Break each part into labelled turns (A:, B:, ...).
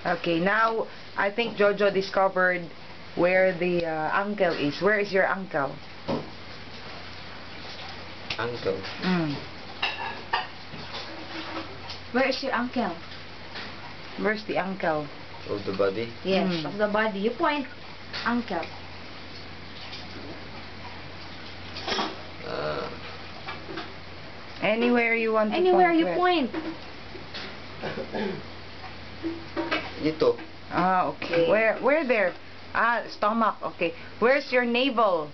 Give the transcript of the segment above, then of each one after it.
A: Okay, now I think Jojo discovered where the uncle is. Where is your uncle?
B: Uncle.
C: Where is your uncle?
A: Where's the uncle?
B: Of the body.
C: Yes, of the body. You point, uncle.
A: Anywhere you want to
C: Anywhere
A: point.
C: you
A: Where?
C: point.
B: Dito.
A: Ah, okay. Where there? Ah, stomach. Okay. Where's your navel?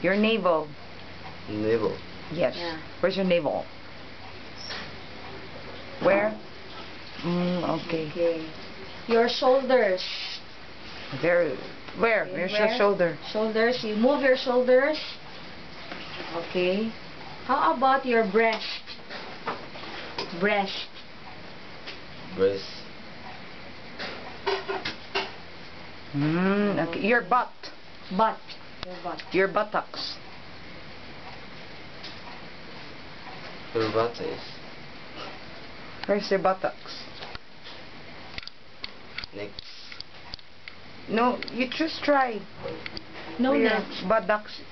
A: Your navel.
B: Navel.
A: Yes.
C: Yeah.
A: Where's your navel? Where? Okay.
C: Okay. Your shoulders.
A: There. Where? Where's your shoulder?
C: Shoulders. You move your shoulders. Okay. How about your breast? Breast.
B: Breast.
A: Okay. Your butt.
C: Butt. Your butt.
A: Your buttocks.
B: Your butt is.
A: Where's your buttocks?
B: Next.
A: No, you just try.
C: No
A: Where your
C: neck.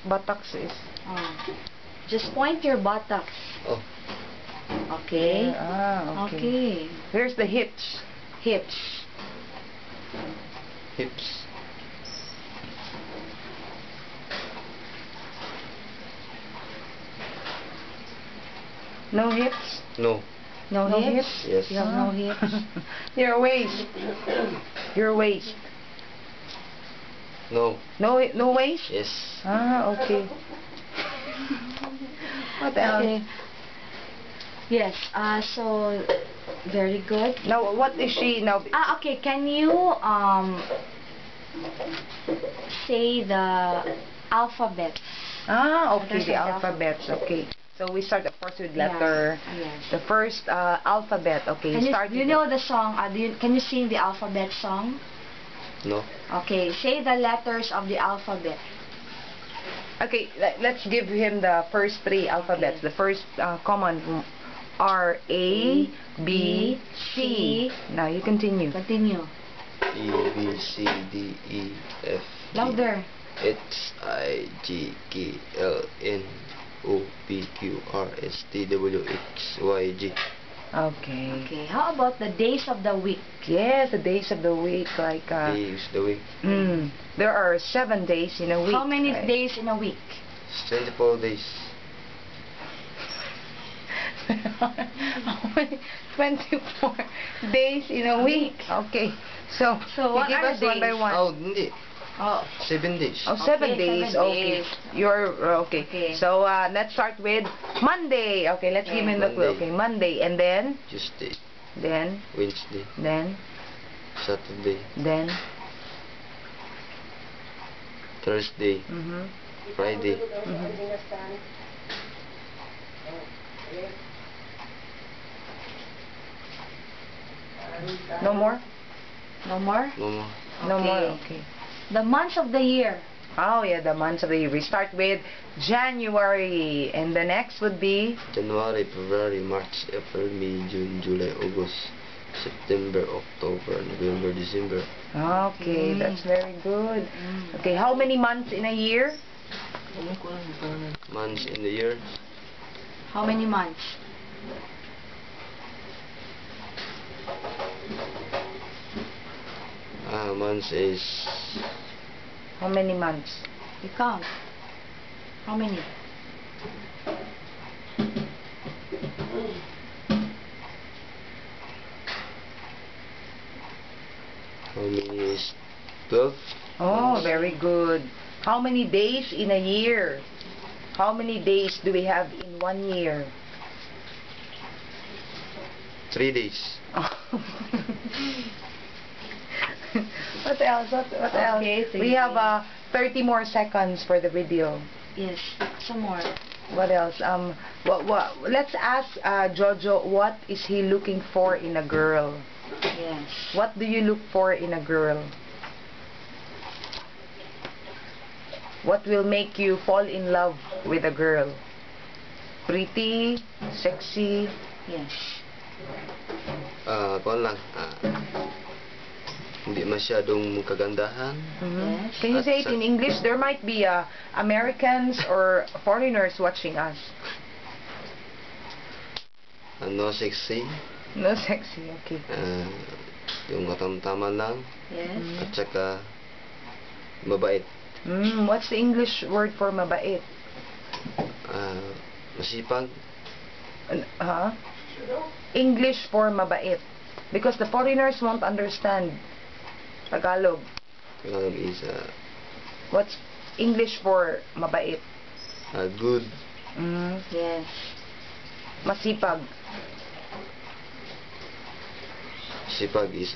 A: buttocks is.
C: Oh. Just point your buttocks.
B: Oh.
C: Okay.
A: Ah, okay.
C: Okay.
A: Where's the hips?
C: Hips.
B: Hips.
A: No hips?
B: No.
C: No,
A: No
C: hips?
A: hips?
B: Yes.
C: You have no hips?
A: Your waist. Your waist.
B: No.
A: No waist?
B: Yes.
A: Ah, okay. What else?
C: Okay. Yes, so very good.
A: Now, what is she now?
C: Okay, can you say the alphabet?
A: Ah, okay,
C: Letters
A: the
C: of the
A: alphabets. Okay. So we start, of course, with letter.
C: Yes.
A: The first alphabet. Okay,
C: Can
A: start.
C: you
A: with
C: know the song? Can you sing the alphabet song?
B: No.
C: Okay, say the letters of the alphabet.
A: Okay, let's give him the first three alphabets.
C: Okay.
A: The first common R, A, B, C. Now you continue.
C: Continue.
B: E, B, C, D, E, F, G,
C: Louder.
B: H, I, J, K, L, N, O, P, Q, R, S, T, W, X, Y, Z.
A: Okay.
C: Okay, how about the days of the week?
A: Yes, the days of the week, like
B: Days, the week.
A: there are 7 days in a week.
C: How many
A: right?
C: days in a week?
B: 24 days.
A: How many? 24 days in a week. Okay. So you
C: what
A: give
C: are
A: us
C: the
A: one by
C: days?
A: one.
B: Oh, hindi.
C: Oh,
B: 7 days.
A: Oh, 7
C: Okay,
A: days.
C: 7
A: Okay.
C: days.
A: You're okay.
C: Okay.
A: So let's start with Monday. Okay, let's give him the clue.
B: Monday.
A: Okay, Monday, and then
B: Tuesday,
A: then
B: Wednesday, Saturday,
A: then
B: Thursday, Friday,
A: no more.
C: no more?
B: no more.
A: No
C: Okay.
A: more. Okay.
C: The months of the year.
A: Oh yeah, the months of the year. We start with January, and the next would be
B: January, February, March, April, May, June, July, August, September, October, November, December.
A: okay. That's very good. Okay, how many months in a year?
B: Months in the year,
C: How many months?
B: months is
A: How many months?
C: You count. How many?
B: how many is 12?
A: Oh, very good. How many days in a year? How many days do we have in 1 year?
B: 3 days.
A: What else? What else?
C: Okay,
A: We have 30 more seconds for the video.
C: Yes, some more.
A: What else? Let's ask Jojo, what is he looking for in a girl?
C: Yes.
A: What do you look for in a girl? What will make you fall in love with a girl? Pretty, sexy.
C: Yes.
B: Kuwan lang. Hindi masyadong kagandahan.
A: Mhm.
C: Yes.
A: Can you
B: At
A: say it
B: sa-
A: in English? There might be Americans or foreigners watching us.
B: Ano, sexy.
A: No sexy, okay.
B: Yung matamtaman lang.
C: Yes.
B: At saka, mabait.
A: What's the English word for mabait?
B: Masipag.
A: Huh? English for mabait. Because the foreigners won't understand Tagalog.
B: Tagalog is
A: What's English for mabait?
B: good.
C: Yes.
A: Masipag.
B: Sipag is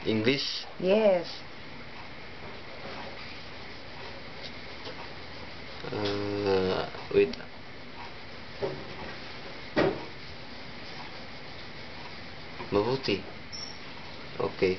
B: English.
A: Yes.
B: Wait. Mabuti. Okay.